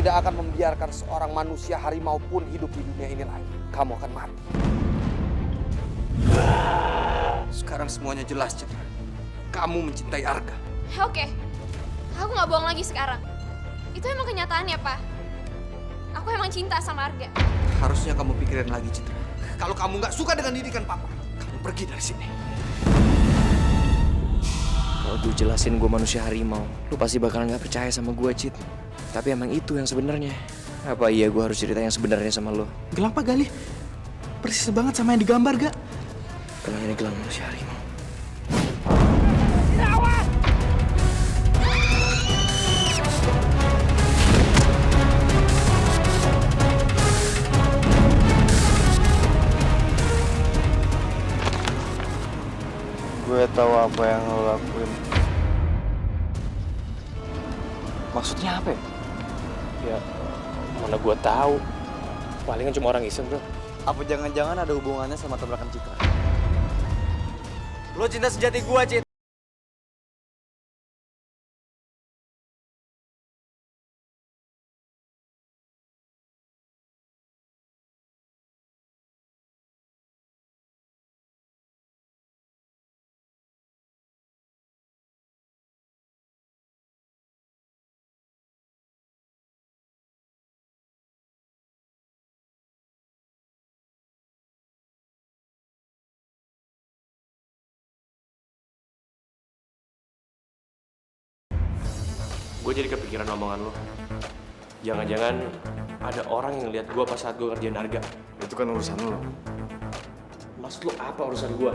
tidak akan membiarkan seorang manusia harimau pun hidup di dunia ini lagi. Kamu akan mati. Sekarang semuanya jelas, Citra. Kamu mencintai Arga. Oke, aku nggak bohong lagi sekarang. Itu emang kenyataannya, Pak. Aku emang cinta sama Arga. Harusnya kamu pikirin lagi, Citra. Kalau kamu nggak suka dengan didikan Papa, kamu pergi dari sini. Kalau gue jelasin gue manusia harimau, lu pasti bakalan gak percaya sama gue, Cit. Tapi emang itu yang sebenarnya. Apa iya gue harus cerita yang sebenarnya sama lo? Gelang Pak Galih, persis banget sama yang digambar, Ga. Gelang ini gelang manusia harimau. Gue tahu apa yang lo lakuin. Maksudnya apa ya? Ya, mana gue tahu. Palingan cuma orang iseng, bro. Apa jangan-jangan ada hubungannya sama tabrakan Citra? Lo cinta sejati gue, Cit. Gue jadi kepikiran omongan lo. Jangan-jangan ada orang yang lihat gue pas saat gue ngerjain Arga. Itu kan urusan lo. Maksud lo apa urusan gue?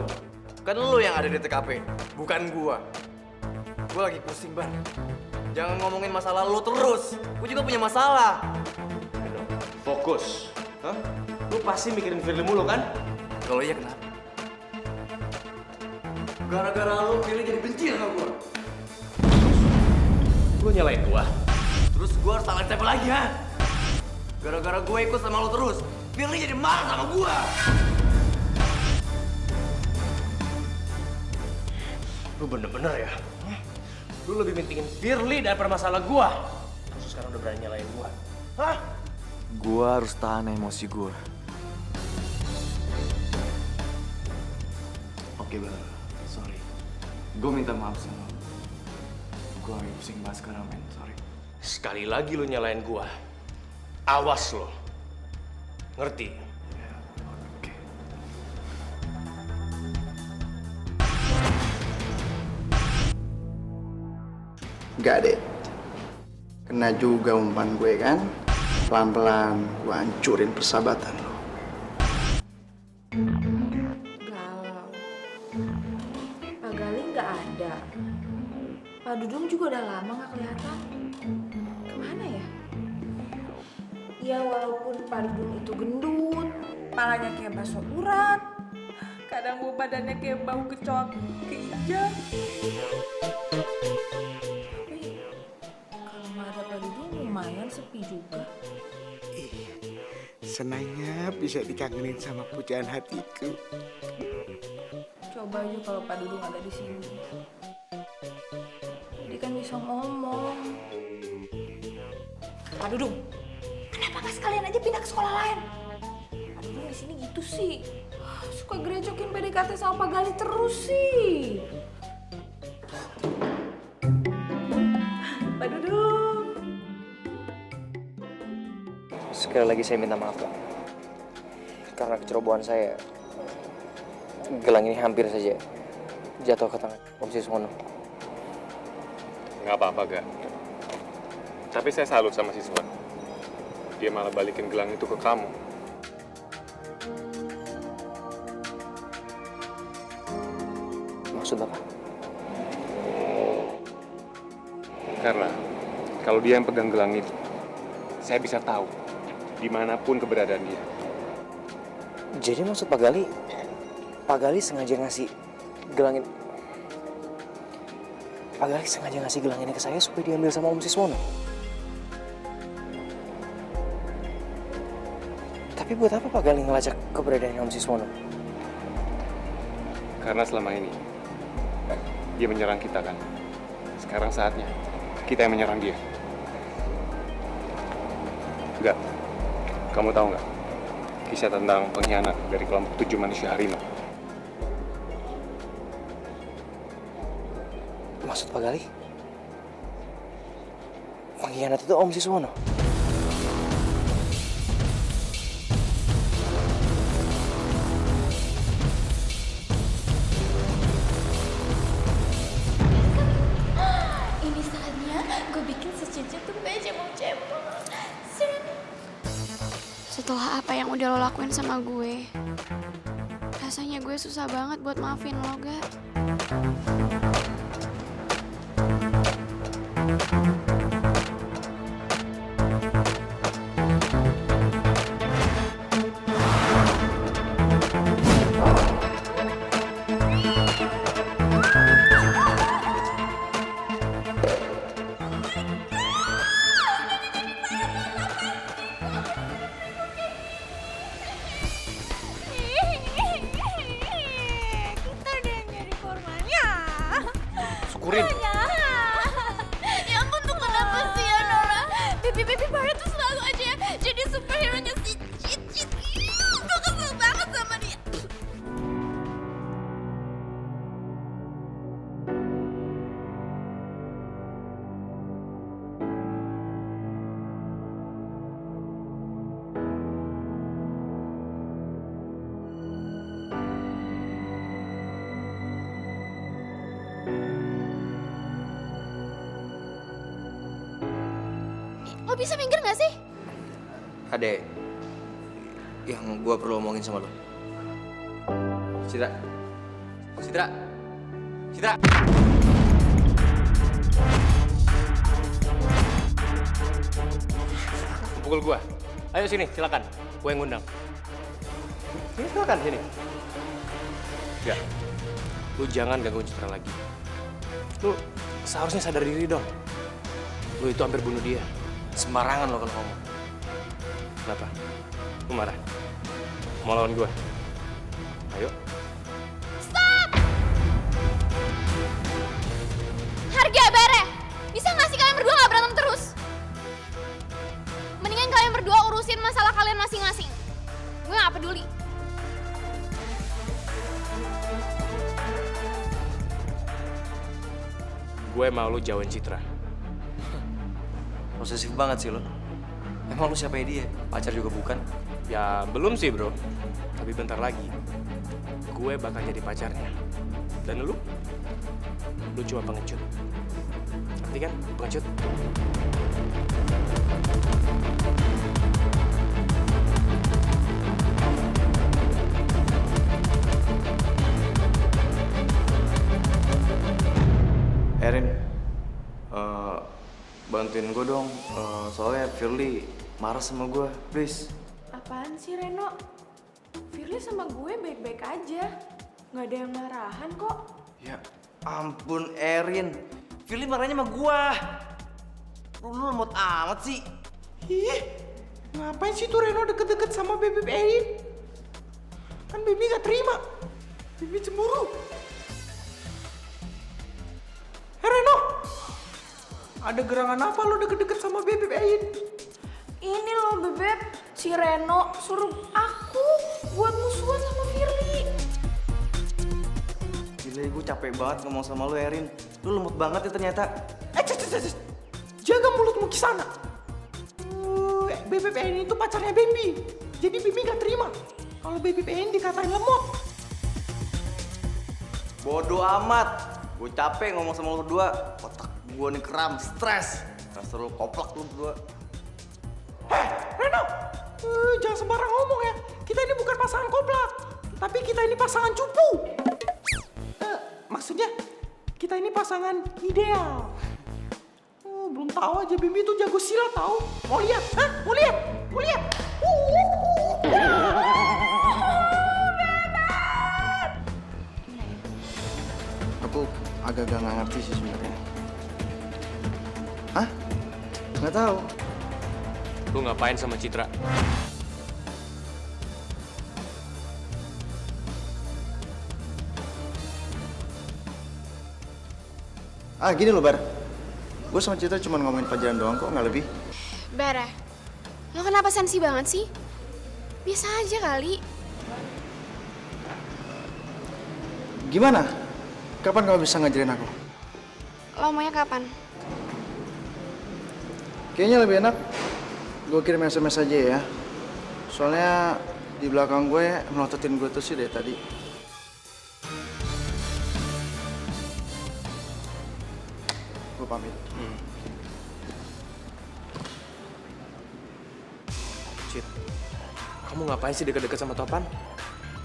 Kan lo yang ada di TKP, bukan gua. Gua lagi pusing, Bar. Jangan ngomongin masalah lo terus. Gua juga punya masalah. Ayo, fokus. Hah? Lo pasti mikirin Firly mulu kan? Kalau iya kenapa? Gara-gara lo, Firly jadi benci sama gua. Lo nyalain gue? Terus gua harus salahin siapa lagi, ha? Gara-gara gue ikut sama lo terus, Firly jadi marah sama gua. Lu bener-bener ya? Lu lebih pentingin Firly daripada masalah gua. Terus sekarang udah berani nyalain gua. Hah? Gua harus tahan emosi gua. Oke, Bar. Sorry. Gua minta maaf sama lo. Gua lagi pusing banget sekarang, men. Sorry. Sekali lagi lu nyalain gua. Awas lo. Ngerti? Oke. Enggak deh, kena juga umpan gue kan. Pelan-pelan gue hancurin persahabatan lo. Galau. Pak Galih nggak ada. Pak Dudung juga udah lama nggak kelihatan. Kemana ya? Ya walaupun Pak Dudung itu gendut, palanya kayak bakso urat, kadang bau badannya kayak bau kecoa keijan. Kalau nggak ada Pak Dudung lumayan sepi juga. Senangnya bisa dikangenin sama pujaan hatiku. Coba aja kalau Pak Dudung ada di sini. Dia kan bisa ngomong. Pak Dudung, kenapa nggak sekalian aja pindah ke sekolah lain? Pak Dudung di sini gitu sih. Suka gerecokin PDKT sama Pak Galih terus sih. Pak Dudung. Sekali lagi saya minta maaf, Pak. Karena kecerobohan saya, gelang ini hampir saja jatuh ke tangan Om Siswono. Nggak apa-apa, Ga. Tapi saya salut sama Siswan. Dia malah balikin gelang itu ke kamu. Maksud Bapak? Karena kalau dia yang pegang gelang itu, saya bisa tahu dimanapun keberadaan dia. Jadi maksud Pak Galih sengaja ngasih gelang ini. Pak Galih sengaja ngasih gelang ini ke saya supaya diambil sama Om Siswono. Tapi buat apa Pak Galih ngelacak keberadaan Om Siswono? Karena selama ini dia menyerang kita kan. Sekarang saatnya kita yang menyerang dia. Gak, kamu tahu nggak kisah tentang pengkhianat dari kelompok 7 manusia harimau? Maksud Pak Gali? Pengkhianat itu Om Siswono? Ini saatnya gue bikin secicit tuh kayak cemong-cemong. Setelah apa yang udah lo lakuin sama gue, rasanya gue susah banget buat maafin lo, Ga. Syukurin. Ya ampun tuh kenapa sih ya Nora? Baby Parah tuh selalu aja ya jadi superhero-nya si Cicit. Gue kesel banget sama dia. Lo bisa minggir gak sih? Adek, yang gue perlu omongin sama lo. Citra. Citra. Citra. Pukul gua. Ayo sini, silakan. Gua yang ngundang. Sini silakan sini. Gak. Lu jangan gangguin Citra lagi. Lu seharusnya sadar diri dong. Lu itu hampir bunuh dia. Sembarangan lo kalau ngomong. Kenapa? Lu marah? Mau lawan gua? Ayo. Harga bare. Bisa gak sih kalian berdua gak berantem terus? Mendingan kalian berdua urusin masalah kalian masing-masing. Gue gak peduli. Gue mau lu jauhin Citra. Posesif banget sih lo. Emang lu siapa dia? Pacar juga bukan? Ya belum sih bro. Tapi bentar lagi. Gue bakal jadi pacarnya. Dan lu? Lu cuma pengecut. Ngerti kan? Pengecut. Erin, bantuin gue dong. Soalnya Firly marah sama gue, please. Apaan sih Reno? Firly sama gue baik-baik aja. Nggak ada yang marahan kok. Ya ampun Erin, Firly marahnya sama gue. Lu lemot amat sih. Ih, ngapain sih tuh Reno deket-deket sama Bebek Erin? Kan Bibi gak terima. Bibi cemburu. Reno, ada gerangan apa lo deket-deket sama Bebek Erin? Ini loh Bebek, si Reno suruh aku buat musuhan sama Firly. Gila, gue capek banget ngomong sama lu Erin. Lu lemot banget ya ternyata. Jaga mulutmu ke sana. Bebek Erin itu pacarnya Bambi. Jadi Bibi gak terima kalau Bebek Erin dikatain lemot. Bodoh amat. Gue capek ngomong sama lu berdua. Otak gue nih kram, stres. Rasanya lu koplak lu berdua. Reno, jangan sembarang ngomong ya. Kita ini bukan pasangan koplak, tapi kita ini pasangan cupu. Maksudnya, kita ini pasangan ideal. Belum tahu aja Bimbi itu jago silat tahu. Mau lihat? Hah? Mau lihat? Mau lihat? Aku agak gak ngerti sih sebenarnya. Hah? Nggak tahu. Lu ngapain sama Citra? Gini loh Bar. Gue sama Citra cuma ngomongin pelajaran doang kok, nggak lebih. Bare, Lo kenapa sensi banget sih? Biasa aja kali. Gimana? Kapan kamu bisa ngajarin aku? Lo maunya kapan? Kayaknya lebih enak gue kirim SMS aja ya. Soalnya di belakang gue melototin gue terus sih dari tadi. Gue pamit. Cid, kamu ngapain sih deket-deket sama Topan?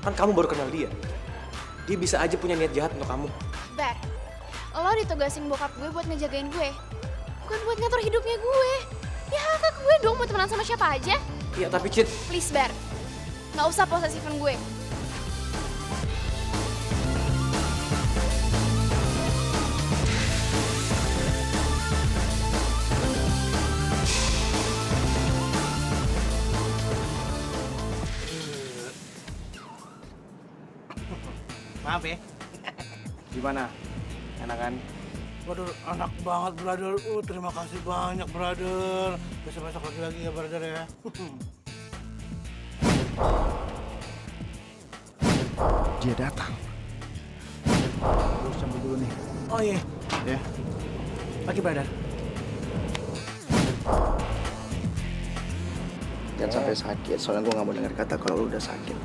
Kan kamu baru kenal dia. Dia bisa aja punya niat jahat untuk kamu. Ber, lo ditugasin bokap gue buat ngejagain gue. Bukan buat ngatur hidupnya gue. Ya hak gue dong mau temenan sama siapa aja. Iya, tapi Cid... Please, Ber. Nggak usah posesifin gue. Maaf ya. Gimana? Enakan? Waduh, enak banget, brother. Terima kasih banyak, brother. Besok-besok lagi ya, brother ya. Dia datang. Harus cabut dulu nih. Oh iya. Ya. Pagi, brother. Jangan sampai sakit, soalnya gue gak mau dengar kata kalau lu udah sakit.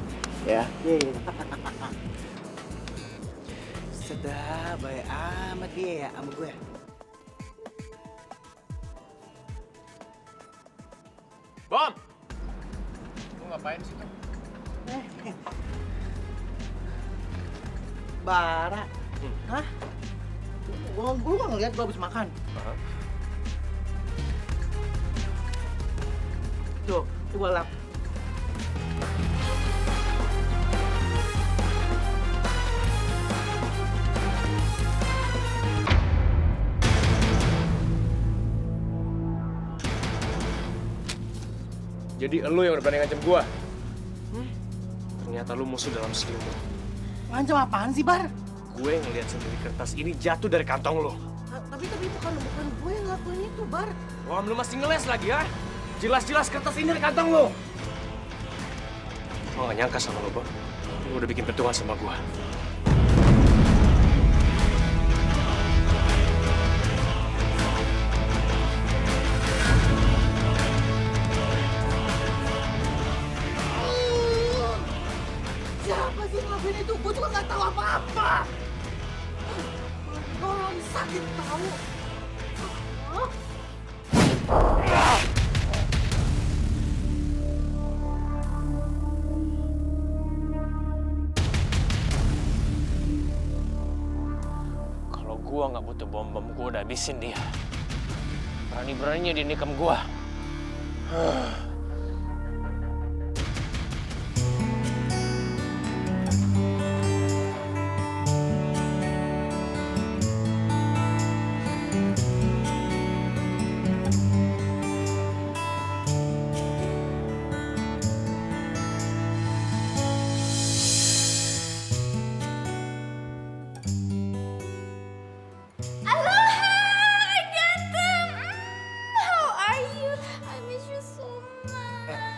Ya? Sudah, baik amat dia ya sama gue. Bom! Lu ngapain sih tuh? Bara. Hah? Gue gak ngeliat gue habis makan. Tuh, gue lap. Jadi elu yang udah berani ngancem gua? Ternyata lu musuh dalam selimut. Ngancam apaan sih, Bar? Gue ngeliat sendiri kertas ini jatuh dari kantong lu. Tapi bukan gue yang ngelakuin itu, Bar. Wah, lu masih ngeles lagi ya? Jelas-jelas kertas ini dari kantong lu. Gua gak nyangka sama lu, Bang. Lu udah bikin perhitungan sama gua. Siapa sih yang ngelakuin itu? Gue juga gak tahu apa-apa. Tolong, sakit tahu. Kalau gua nggak butuh bom-bom, gua udah habisin dia. Berani-beraninya dia nikam gua.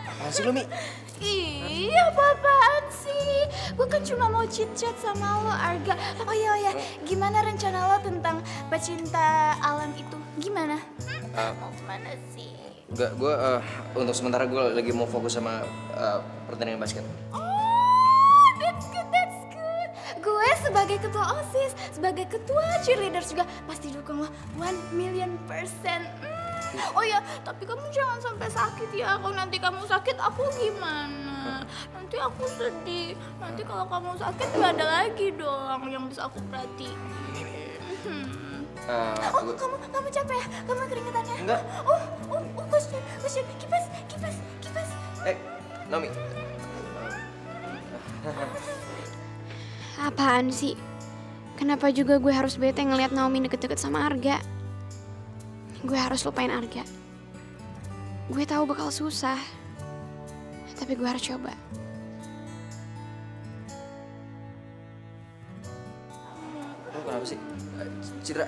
Apaan sih lu, Mi? Ih, apa-apaan sih? Gue kan cuma mau chit-chat sama lo, Arga. Oh iya, gimana rencana lo tentang pecinta alam itu? Gimana? Mau kemana sih? Enggak, gue untuk sementara gue lagi mau fokus sama pertandingan basket. Oh, that's good. Gue sebagai ketua OSIS, sebagai ketua cheerleaders juga pasti dukung lo 1,000,000%. Oh ya, tapi kamu jangan sampai sakit ya. Kalau nanti kamu sakit, aku gimana? Nanti aku sedih. Nanti kalau kamu sakit gak ada lagi dong yang bisa aku perhatiin. Kamu capek ya? Kamu keringetannya? Enggak. Kusin. Kipas. Naomi. Apaan sih? Kenapa juga gue harus bete ngeliat Naomi deket-deket sama Arga? Gue harus lupain Arga. Gue tahu bakal susah, tapi gue harus coba. Lu kenapa sih? Citra.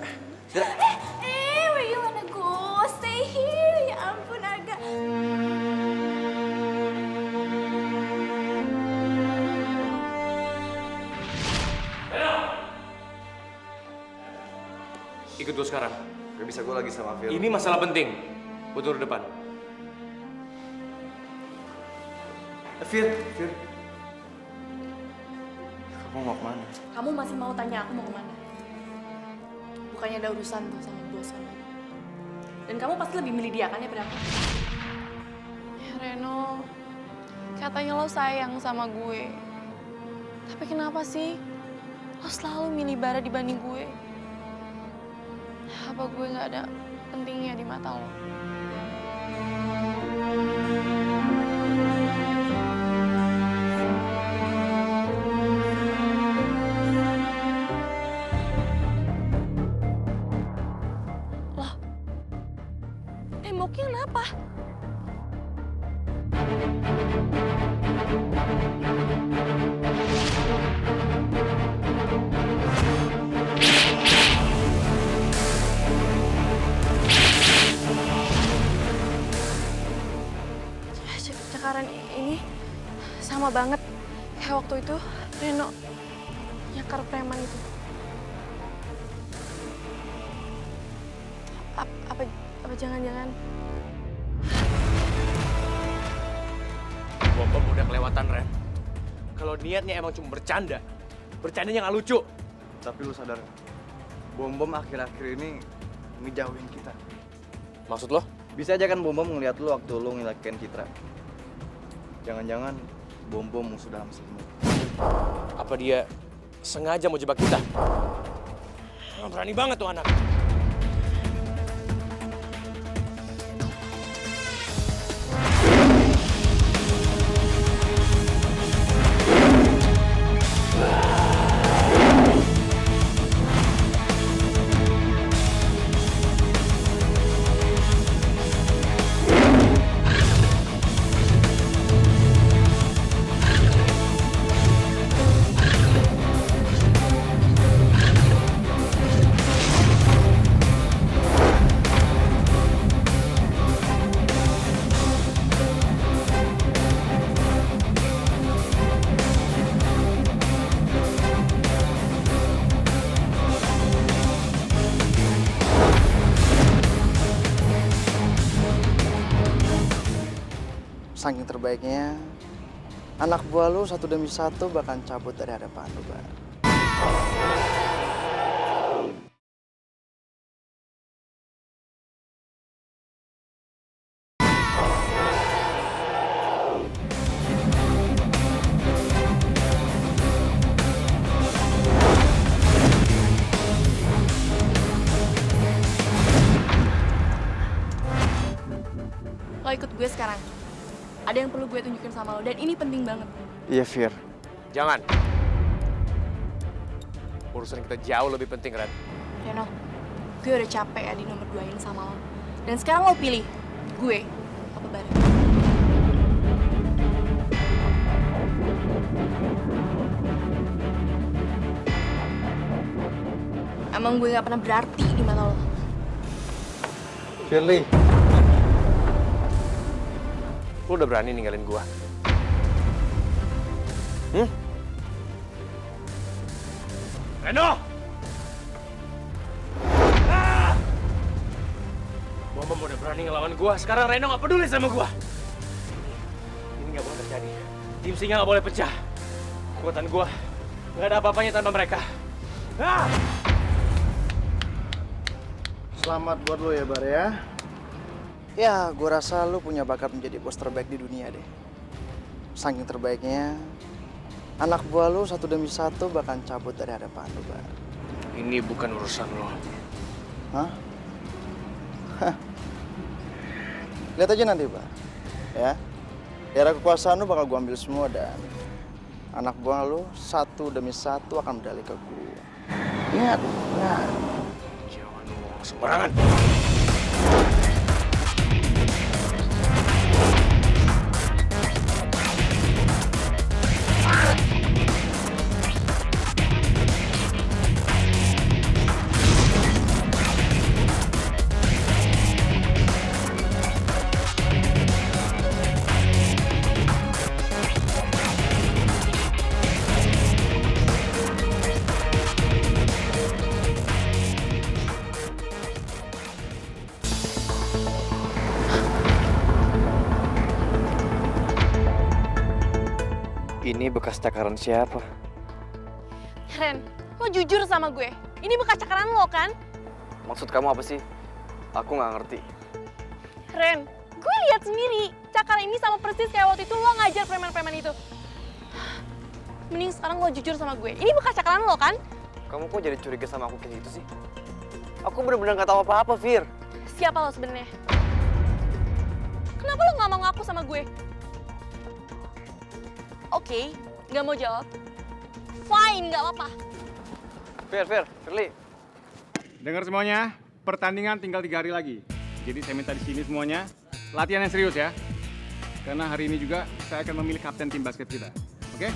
Where you wanna go? Stay here. Ya ampun, Arga. ikut gue sekarang. Gak bisa, gue lagi sama Fir. Ini masalah penting. Gue turun depan. Fir. Kamu mau kemana? Kamu masih mau tanya aku mau kemana? Bukannya ada urusan tuh sama bos kamu. Dan kamu pasti lebih milih dia kan daripada aku. Ya Reno, katanya lo sayang sama gue. Tapi kenapa sih lo selalu milih Bara dibanding gue? Apa gue nggak ada pentingnya di mata lo? Loh, temboknya kenapa? Cakaran ini sama banget kayak waktu itu Reno nyakar preman itu. Apa jangan-jangan Bom udah kelewatan, Ren. Kalau niatnya emang cuma bercandanya nggak lucu. Tapi lu sadar, Bom akhir-akhir ini ngejauhin kita. Maksud lo? Bisa aja kan Bom ngeliat lu waktu lu ngelakuin Citra. Jangan-jangan Bom musuh dalam selimut. Apa dia sengaja mau jebak kita? Berani banget tuh anak. Saking terbaiknya, anak buah lu satu demi satu bakal cabut dari hadapan lu, Bar. lo ikut gue sekarang. Ada yang perlu gue tunjukin sama lo dan ini penting banget. Iya, Fir. Jangan. Urusan kita jauh lebih penting, Ren. Reno, gue udah capek ya di nomor 2-in sama lo. Dan sekarang lo pilih, gue apa Bara? Emang gue gak pernah berarti di mata lo. Firly. Lo udah berani ninggalin gua? Reno! Bom udah berani ngelawan gua, sekarang Reno gak peduli sama gua. Ini gak boleh terjadi. Tim Singa gak boleh pecah. Kekuatan gua gak ada apa-apanya tanpa mereka. Selamat buat lo ya, Bar ya. Ya, gue rasa lu punya bakat menjadi bos terbaik di dunia deh. Saking terbaiknya, anak buah lu satu demi satu bakal cabut dari hadapan lu, Bar. Ini bukan urusan lo. Hah? Lihat aja nanti, Bar. Ya, daerah kekuasaan lu bakal gue ambil semua dan anak buah lu satu demi satu akan berdalih ke gue. Ingat, nah. Jangan ngomong sembarangan. Ini bekas cakaran siapa? Ren, lo jujur sama gue. Ini bekas cakaran lo kan? Maksud kamu apa sih? Aku nggak ngerti. Ren, gue lihat sendiri. Cakaran ini sama persis kayak waktu itu lo ngajar preman-preman itu. Mending sekarang lo jujur sama gue. Ini bekas cakaran lo kan? Kamu kok jadi curiga sama aku kayak gitu sih? Aku bener-bener nggak tahu apa-apa, Fir. Siapa lo sebenarnya? Kenapa lo nggak mau ngaku sama gue? Oke, nggak mau jawab. Fine, nggak apa-apa. Firly. Dengar semuanya, pertandingan tinggal 3 hari lagi. Jadi saya minta di sini semuanya latihan yang serius ya. Karena hari ini juga saya akan memilih kapten tim basket kita. Oke?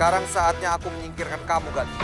Sekarang saatnya aku menyingkirkan kamu, Gali.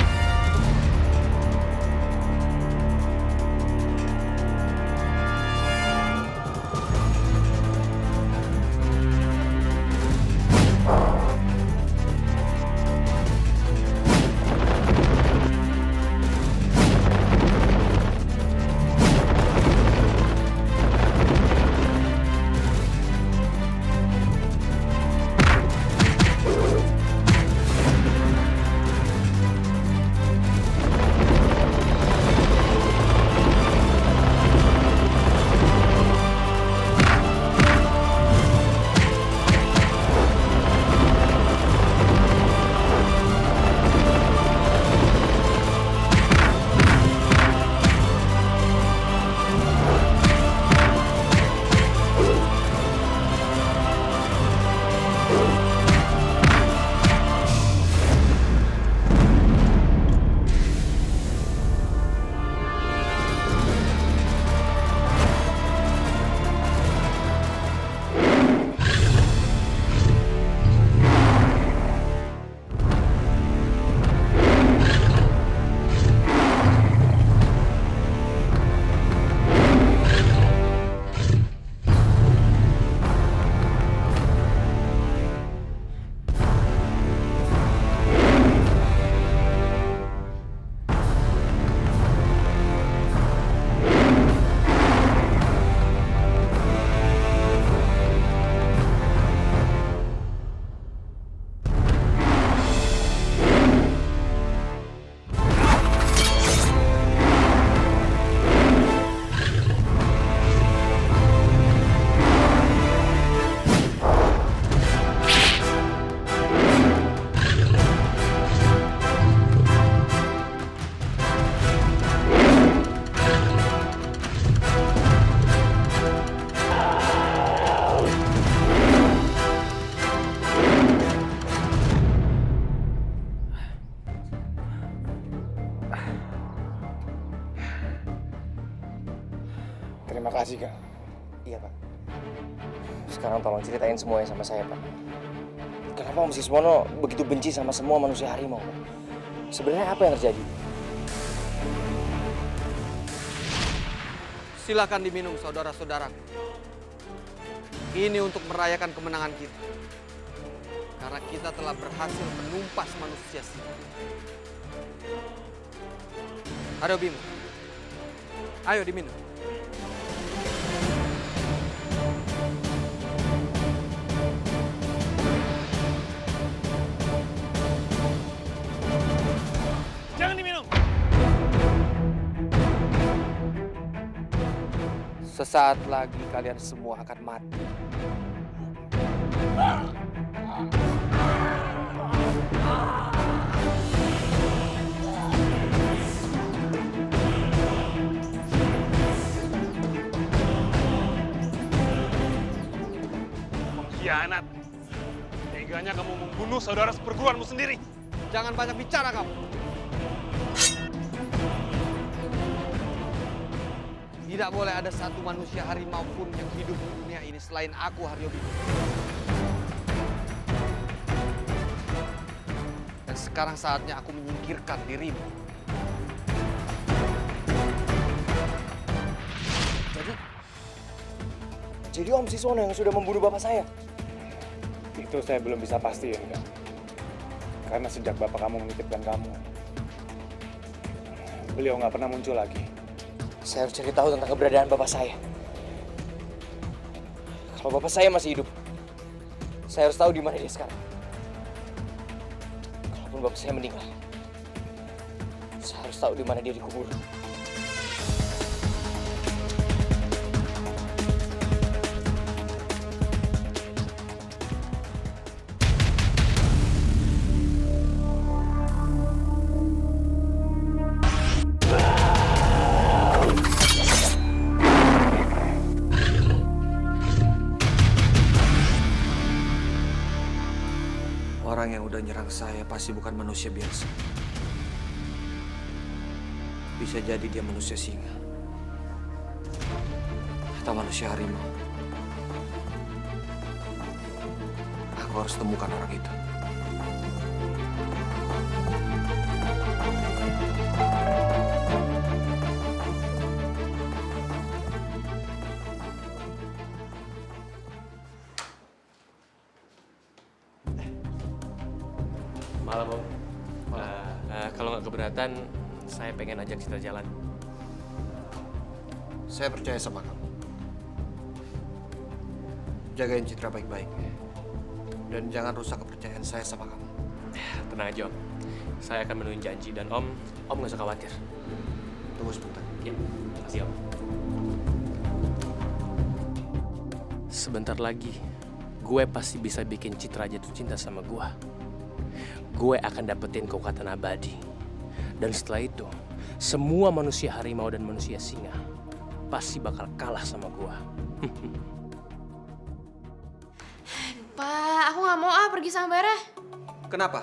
Iya, Pak. Sekarang tolong ceritain semuanya sama saya, Pak. Kenapa Om Siswono begitu benci sama semua manusia harimau, Pak? Sebenarnya apa yang terjadi? Silakan diminum, saudara-saudaraku. Ini untuk merayakan kemenangan kita. Karena kita telah berhasil menumpas manusia singa. Ayo Bimo. Ayo diminum. Jangan diminum. Sesaat lagi kalian semua akan mati. Pengkhianat. Teganya kamu membunuh saudara seperguruanmu sendiri. Jangan banyak bicara kamu. Tidak boleh ada satu manusia harimau pun yang hidup di dunia ini selain aku, Haryo Bimo. Dan sekarang saatnya aku menyingkirkan dirimu. Jadi Om Siswono yang sudah membunuh bapak saya? Itu saya belum bisa pastiin, Kak. Karena sejak bapak kamu menitipkan kamu, beliau nggak pernah muncul lagi. Saya harus cari tahu tentang keberadaan bapak saya. Kalau bapak saya masih hidup, saya harus tahu di mana dia sekarang. Kalaupun bapak saya meninggal, saya harus tahu di mana dia dikubur. Orang yang udah nyerang saya pasti bukan manusia biasa. Bisa jadi dia manusia singa. Atau manusia harimau. Aku harus temukan orang itu. Malam, Om. Kalau nggak keberatan, saya pengen ajak Citra jalan. Saya percaya sama kamu. Jagain Citra baik-baik. Dan jangan rusak kepercayaan saya sama kamu. Tenang aja, Om. Saya akan menuhin janji dan Om nggak usah khawatir. Tunggu sebentar. Ya, makasih, Om. Sebentar lagi, gue pasti bisa bikin Citra jatuh cinta sama gue. Gue akan dapetin kekuatan abadi. Dan setelah itu, semua manusia harimau dan manusia singa pasti bakal kalah sama gue. Pak, aku nggak mau pergi sama Bara. Kenapa?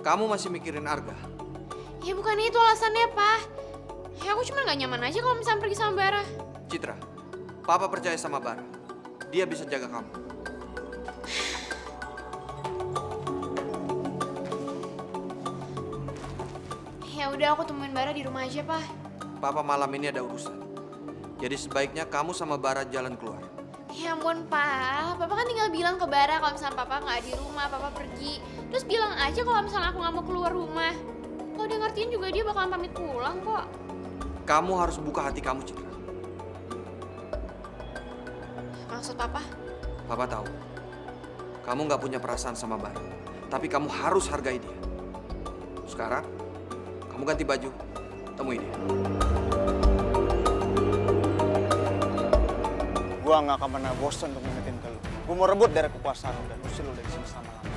Kamu masih mikirin Arga? Ya bukan itu alasannya, Pak. Ya aku cuma nggak nyaman aja kalau misalnya pergi sama Bara. Citra, Papa percaya sama Bara. Dia bisa jaga kamu. Ya udah, aku temuin Bara di rumah aja, Pak. Papa malam ini ada urusan. Jadi sebaiknya kamu sama Bara jalan keluar. Ya ampun, Pak. Papa kan tinggal bilang ke Bara kalau misalnya Papa nggak di rumah, Papa pergi. Terus bilang aja kalau misalnya aku nggak mau keluar rumah. Kalau dia ngertiin juga dia bakalan pamit pulang kok. Kamu harus buka hati kamu, Citra. Maksud Papa? Papa tahu. Kamu nggak punya perasaan sama Bara. Tapi kamu harus hargai dia. Sekarang, kamu ganti baju. Temui dia. Gua nggak akan pernah bosan untuk ngingetin ke lu. Gua mau rebut dari kekuasaan lu dan usir lu dari sini selama-lamanya.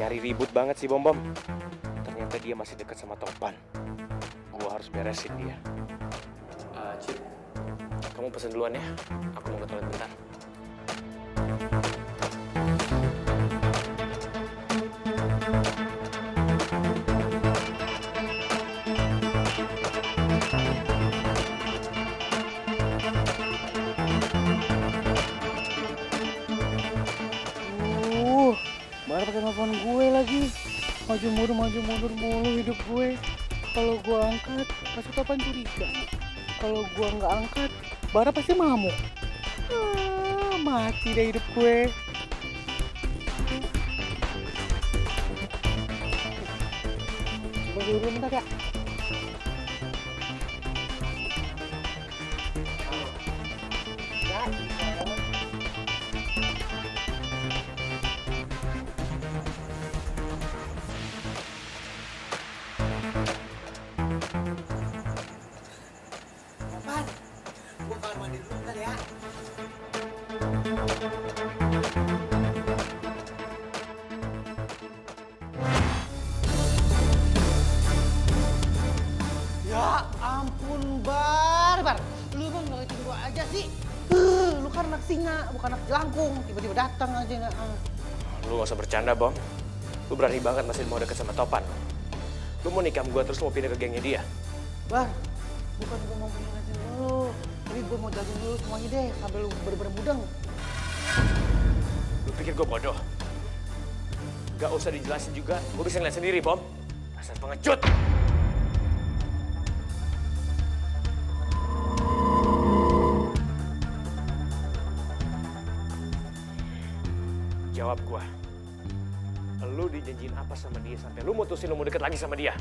Nyari ribut banget sih Bom Bom. Ternyata dia masih dekat sama Topan. Gua harus beresin dia. Cip, kamu pesen duluan ya. Aku mau ke toilet bentar. Baru pakai telepon gue lagi. Maju mundur mulu hidup gue. Kalau gue angkat, pasti Topan curiga. Kalau gue nggak angkat, Bara pasti ngamuk. Mati deh hidup gue. Coba dulu bentar ya. Ya ampun, Bar. Lu bang ngeliatin gua aja sih. Lu kan anak singa, bukan anak jelangkung. Tiba-tiba datang aja. Lu gak usah bercanda, Bom. Lu berani banget masih mau deket sama Topan. Lu mau nikam gua terus mau pindah ke gengnya dia. Bar, bukan gua mau ngeliatin lu. Tapi gua mau jelasin dulu semuanya deh, sampai lu bener-bener mudeng. Lu pikir gua bodoh? Gak usah dijelasin juga, gua bisa ngeliat sendiri, Bom. Dasar pengecut! Jawab gua. Lu dijanjiin apa sama dia sampai lu mutusin lu mau deket lagi sama dia?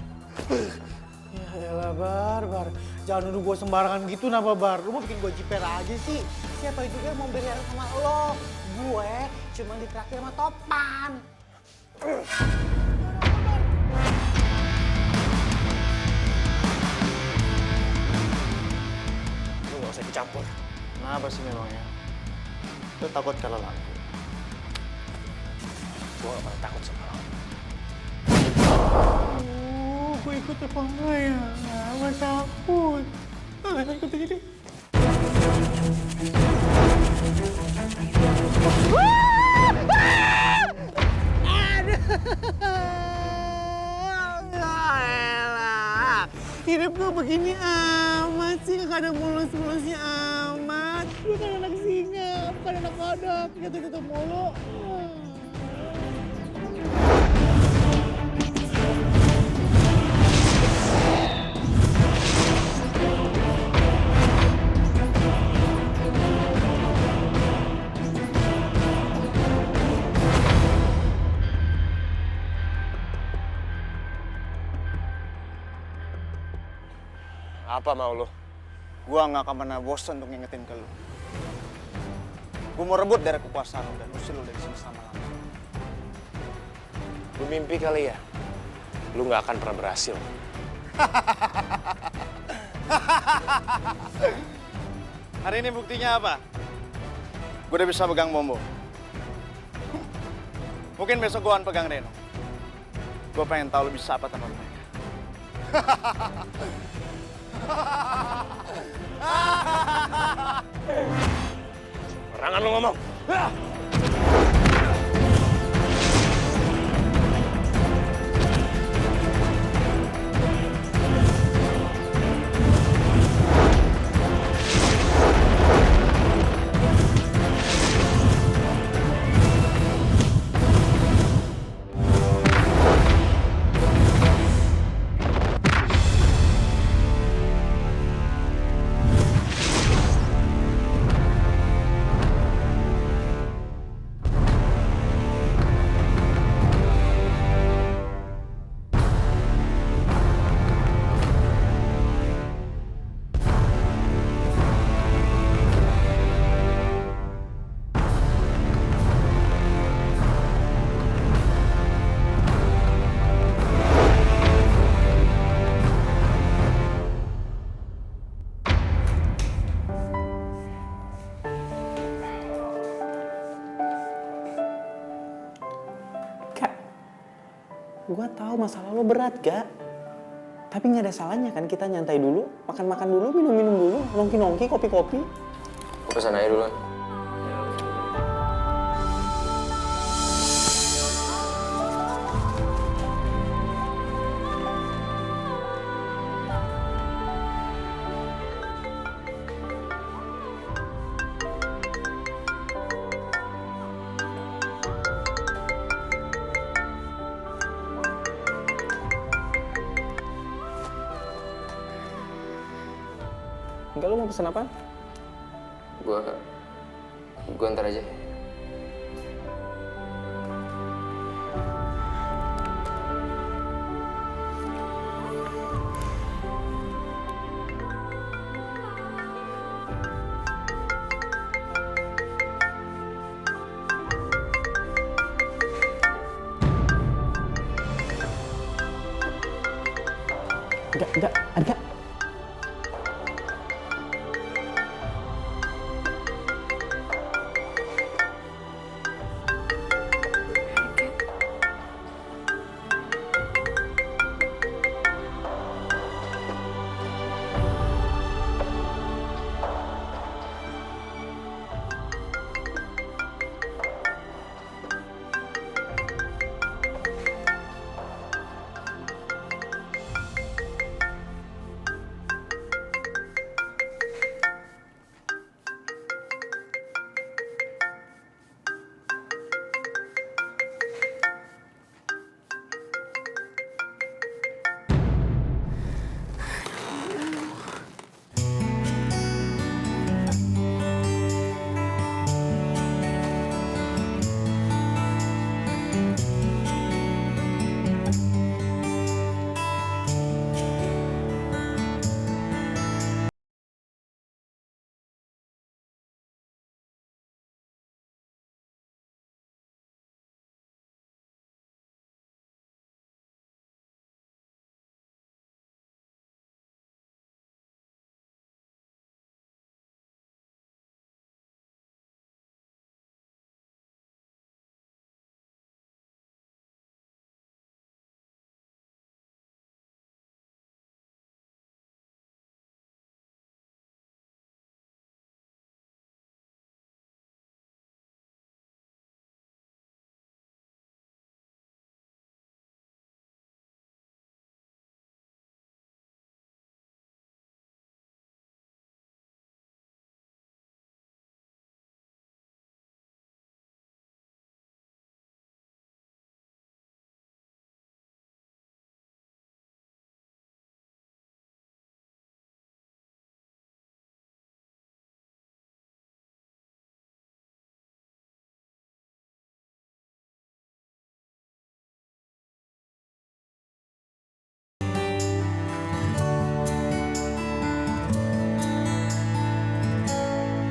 Ya elah, Bar. Jangan nuduh gua sembarangan gitu, napa, Bar? Lu mau bikin gua jiper aja sih? Siapa juga yang mau beres sama lo? Gue cuma ditraktir sama Topan. Lu gak usah ikut campur. Kenapa sih memangnya? Lu takut kalah laku? Gua gak pernah takut sama lo. Gue ikut apa enggak ya? Gue takut. Ikut aja deh. Aduh. Hidup gue begini amat sih, gak ada mulus-mulusnya amat. Gue kan anak singa, bukan anak kodok. Gitu-gitu mulu. Apa mau lo? Gua nggak akan pernah bosan untuk ngingetin ke lo. Gua mau rebut dari kekuasaan lo dan usir lo dari sini selama-lamanya. Lu mimpi kali ya? Lu gak akan pernah berhasil. Hari ini buktinya apa? Gue udah bisa pegang Bombo. Mungkin besok gue akan pegang Reno. Gue pengen tahu lo bisa apa sama mereka. Serangan lu ngomong. Gua tahu masalah lo berat, Gak. Tapi nggak ada salahnya kan kita nyantai dulu, makan-makan dulu, minum-minum dulu, nongki-nongki, kopi-kopi. Gue pesan aja duluan. Enggak, lo mau pesen apa? Gue ntar aja. Enggak.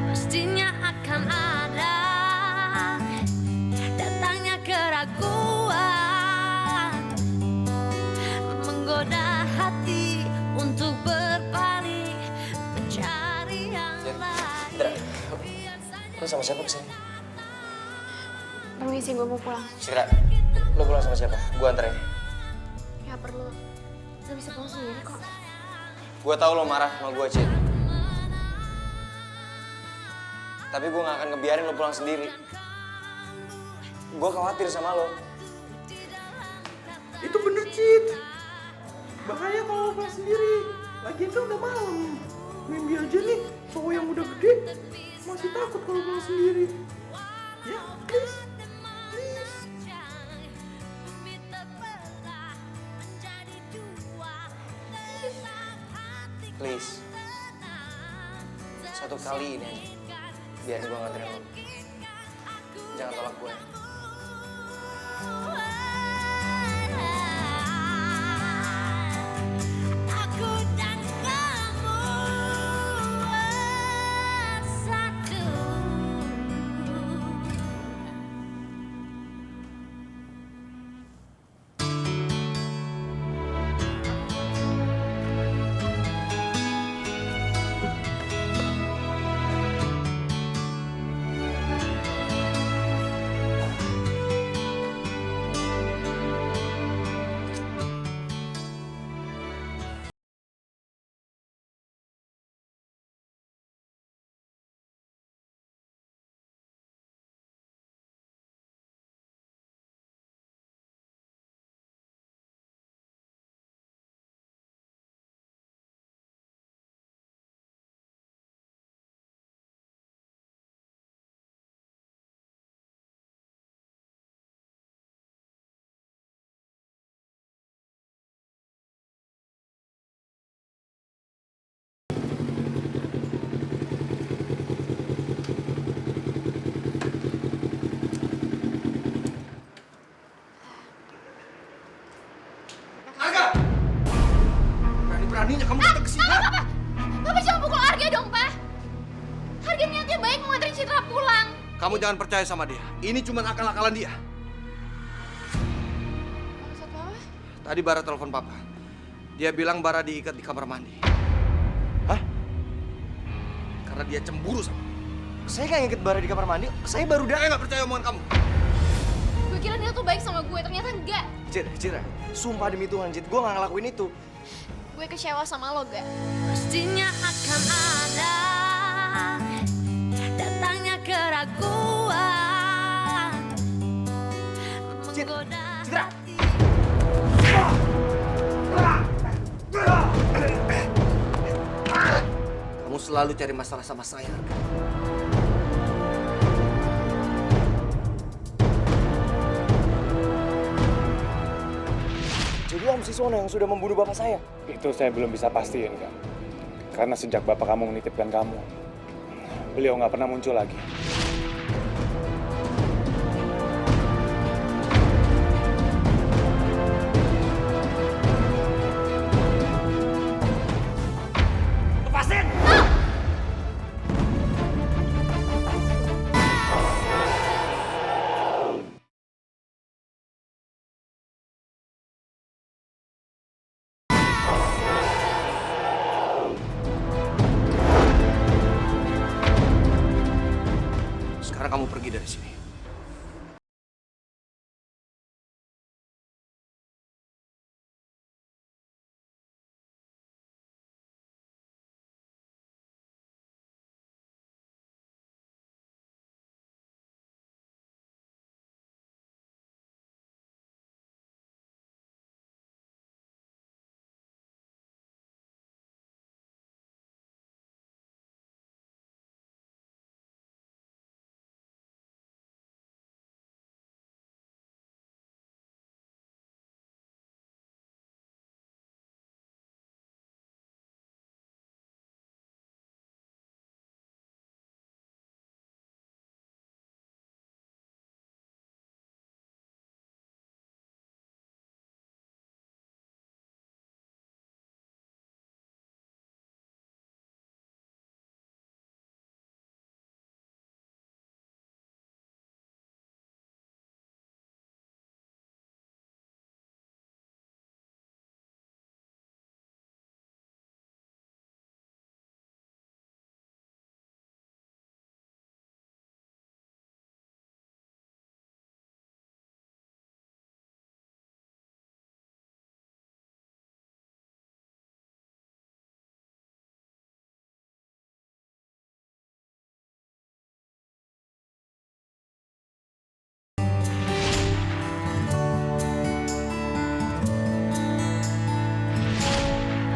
Pastinya akan ada datangnya keraguan menggoda hati untuk berpaling mencari yang lain. Lo sama siapa kesini? Permisi, gue mau pulang. Segera. Lo pulang sama siapa? Gue anterin. Gak perlu. Lo bisa pulang sendiri kok. Gue tahu lo marah sama gue, Cid. Tapi gue gak akan ngebiarin lo pulang sendiri. Gue khawatir sama lo. Itu bener, Cid. Bahaya kalau lo pulang sendiri. Lagian kan udah malam. Mimpi aja nih, cowok yang udah gede masih takut kalau pulang sendiri. Ya, please. Please. Satu kali ini aja. Biar gue nganterin lo. Jangan tolak gue. Aku dan kamu satu. Kamu jangan percaya sama dia. Ini cuma akal-akalan dia. Maksud Papa? Tadi Bara telepon Papa. Dia bilang Bara diikat di kamar mandi. Hah? Karena dia cemburu sama. Saya nggak ngikut Bara di kamar mandi. Saya baru Saya nggak percaya omongan kamu. Gue kira dia tuh baik sama gue, ternyata enggak. Citra, sumpah demi Tuhan, Cit, gue nggak ngelakuin itu. Gue kecewa sama lo, Ga. Pastinya akan ada datangnya keraguan menggoda Citra. hati. Kamu selalu cari masalah sama saya, Arga. Jadi Om Sisono yang sudah membunuh bapak saya. Itu saya belum bisa pastiin, Kak. Karena sejak bapak kamu menitipkan kamu, beliau nggak pernah muncul lagi. Sekarang kamu pergi dari sini.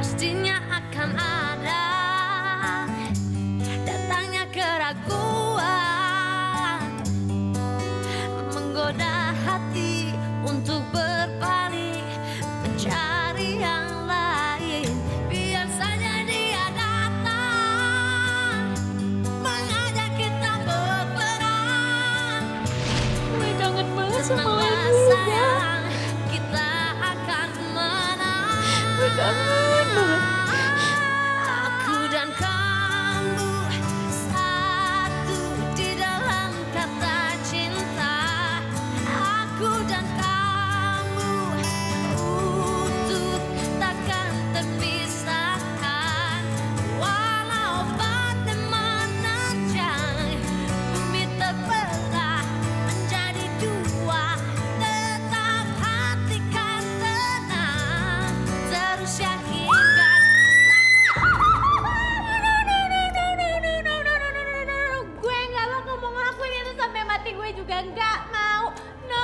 Pastinya akan ada datangnya keraguan menggoda hati untuk berpaling mencari yang lain. Biar saja dia datang mengajak kita berperang. Gue kangen banget sama Tenanglah lagu, Ga. sayang, kita akan menang. Gue kangen banget. Aku dan kamu satu di dalam kata cinta. Aku dan kamu utuh takkan terpisahkan. Walau badai menerjang bumi terbelah menjadi dua, tetap hati kan tenang. Terus yakinkan Gue nggak bakal mau ngelakuin itu sampai mati, gue juga nggak mau. No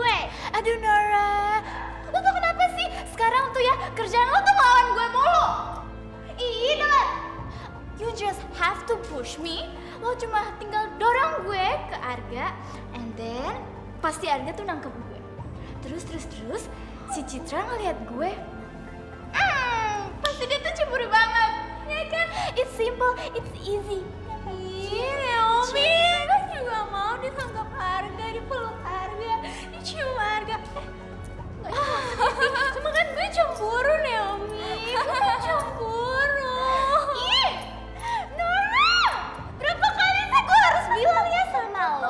way. Aduh Nora, lo tuh kenapa sih? Sekarang tuh ya kerjaan lo tuh ngelawan gue mulu. Ih, Nora. You just have to push me. Lo cuma tinggal dorong gue ke Arga, and then pasti Arga tuh nangkep gue. Terus si Citra ngeliat gue. Pasti dia tuh cemburu banget, ya kan? It's simple, it's easy. Ih, Naomi, gue juga mau ditangkap Arga, dipeluk Arga, dicium Arga. Cuma kan gue cemburu, Naomi. Gue cemburu. Ih, Nora, berapa kali sih gue harus bilang ya sama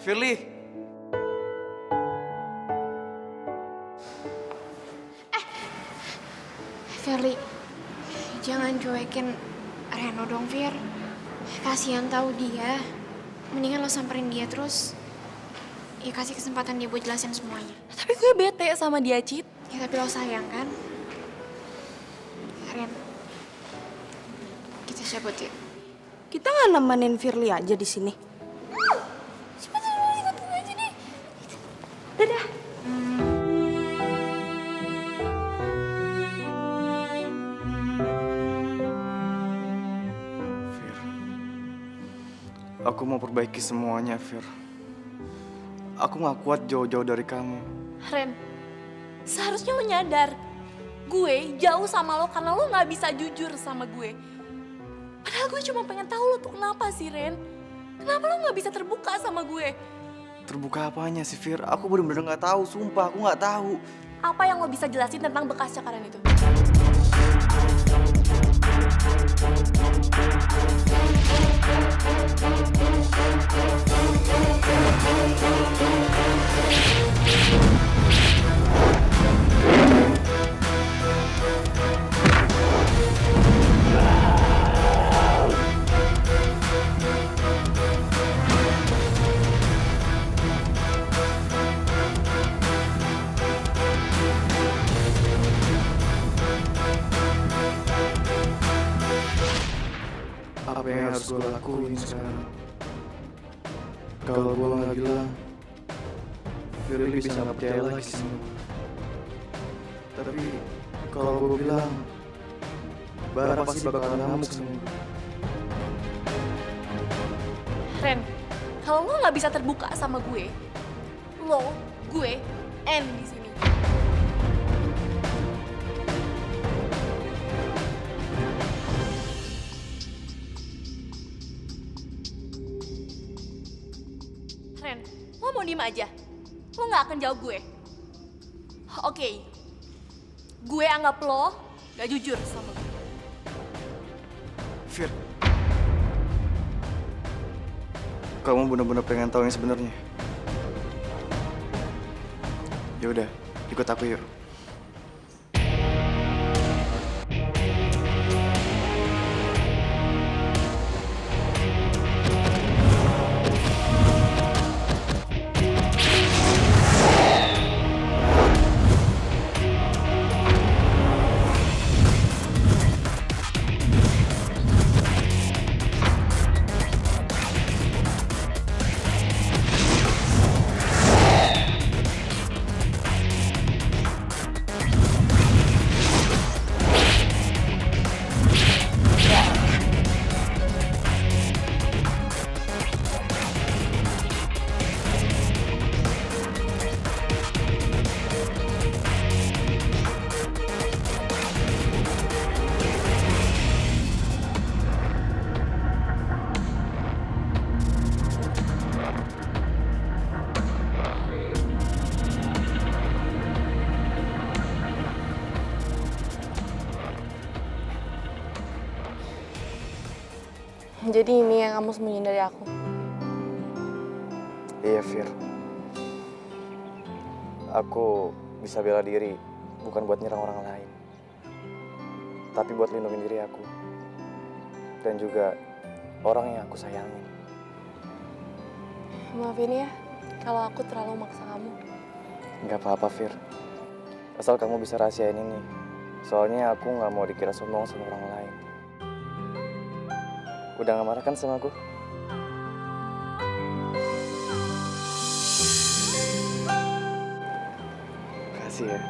Firly. Firly, jangan cuekin Reno dong, Fir. Kasihan tahu dia. Mendingan lo samperin dia terus. Ya kasih kesempatan dia buat jelasin semuanya. Tapi gue bete sama dia, Cit. Ya tapi lo sayang kan? Ren, kita cabut yuk. Kita nggak nemenin Firly aja di sini. Cepetan lo ikutin aja deh. Dadah. Fir, aku mau perbaiki semuanya, Fir. Aku gak kuat jauh-jauh dari kamu. Ren, seharusnya lo nyadar. Gue jauh sama lo karena lo gak bisa jujur sama gue. Padahal gue cuma pengen tahu lo tuh kenapa sih, Ren? Kenapa lo gak bisa terbuka sama gue? Terbuka apanya sih, Fir? Aku bener-bener gak tahu, sumpah aku gak tahu. Apa yang lo bisa jelasin tentang bekas cakaran itu? Apa yang harus gue lakuin sekarang? Kalau gue gak bilang, Firly bisa gak percaya lagi sama gue. Tapi kalau gue bilang, Bara pasti bakal ngamuk sama gue. Ren, kalau lo nggak bisa terbuka sama gue, end di sini. Ren, lo mau diem aja? Lo nggak akan jawab gue. Oke, gue anggap lo gak jujur sama gue. Fir, kamu benar-benar pengen tahu yang sebenarnya? Ya udah, ikut aku yuk. Jadi ini yang kamu sembunyiin dari aku? Iya, Fir. Aku bisa bela diri bukan buat nyerang orang lain, tapi buat lindungin diri aku. Dan juga orang yang aku sayangi. Maafin ya, kalau aku terlalu maksa kamu. Nggak apa-apa, Fir. Asal kamu bisa rahasiain ini. Soalnya aku nggak mau dikira sombong sama orang lain. Udah nggak marah kan sama aku? Makasih ya.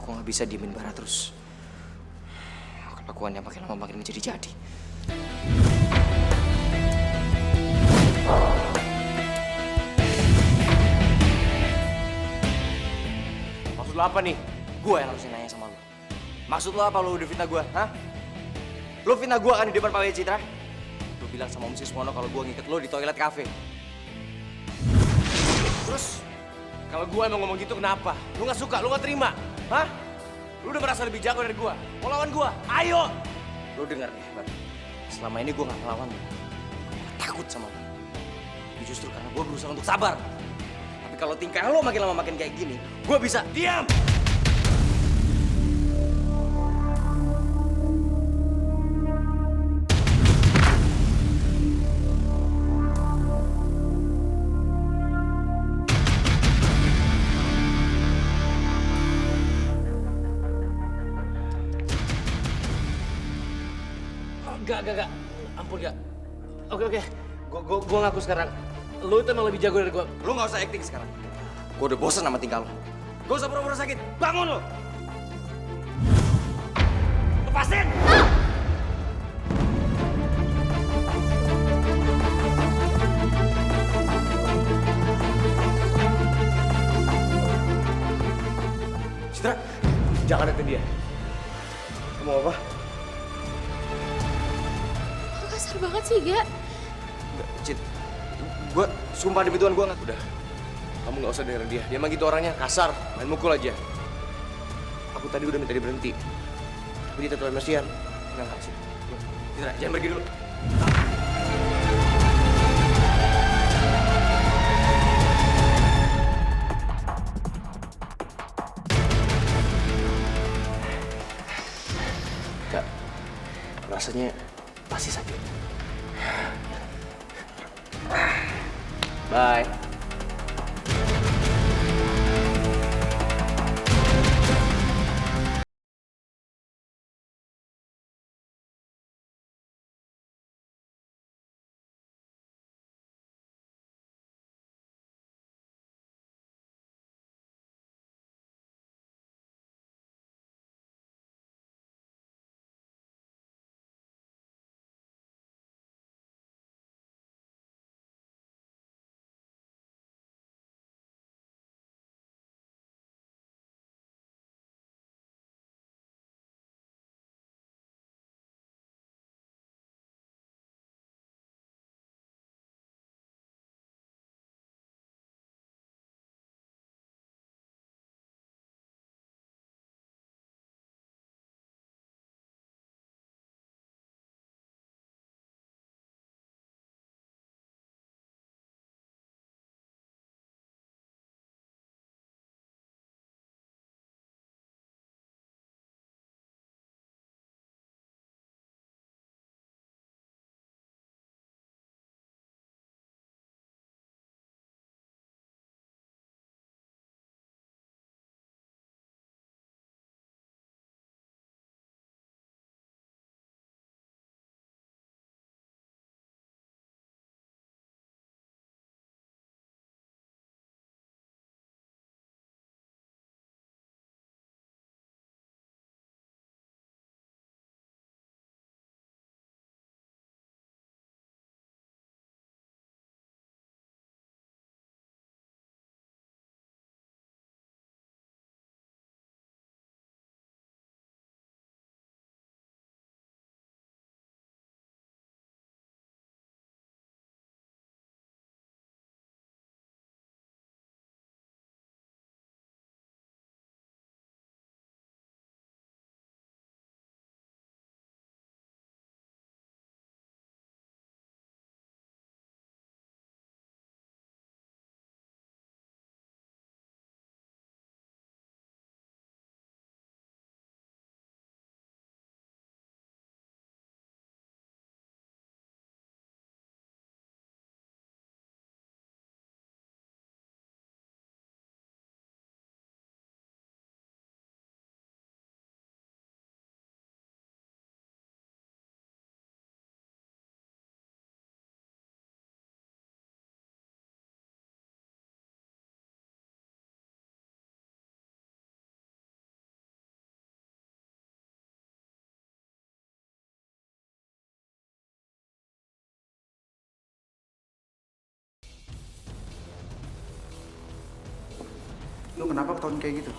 Aku nggak bisa diemin Bara terus. Kelakuannya makin lama makin menjadi-jadi. Maksud lo apa nih? Gue yang harusnya nanya sama lo. Maksud lo apa lo udah fitnah gue? Hah? Lo fitnah gue kan di depan Pak W. Citra? Lo bilang sama Om Sismono kalau gue ngikat lo di toilet cafe. Terus, kalau gue emang ngomong gitu kenapa? Lo gak suka, lo gak terima? Hah? Lo udah merasa lebih jago dari gue? Mau lawan gue? Ayo! Lo denger nih, Bang. Selama ini gue gak ngelawan lo. Gue takut sama lo. Tapi justru karena gue berusaha untuk sabar. Tapi kalau tingkah lo makin lama makin kayak gini, gue bisa diam! Gak. Ampun, gak. Oke. Gue ngaku sekarang. Lo itu emang lebih jago dari gue. Lo gak usah acting sekarang. Gue udah bosan sama tingkah lo. Gak usah pura-pura sakit. Bangun lo! Lepasin! Citra, jangan deketin dia. Kamu mau apa? Kasar banget sih, Ga. Cit, gue sumpah demi Tuhan gue nggak. Udah, kamu nggak usah dengerin dia. Dia emang gitu orangnya, kasar, main mukul aja. Aku tadi udah minta dia berhenti, tapi dia tetap emosian. Nggak Cit. Citra, jangan pergi dulu. Kak, rasanya pasti sakit. Bye. Lu kenapa ketahuan kayak gitu?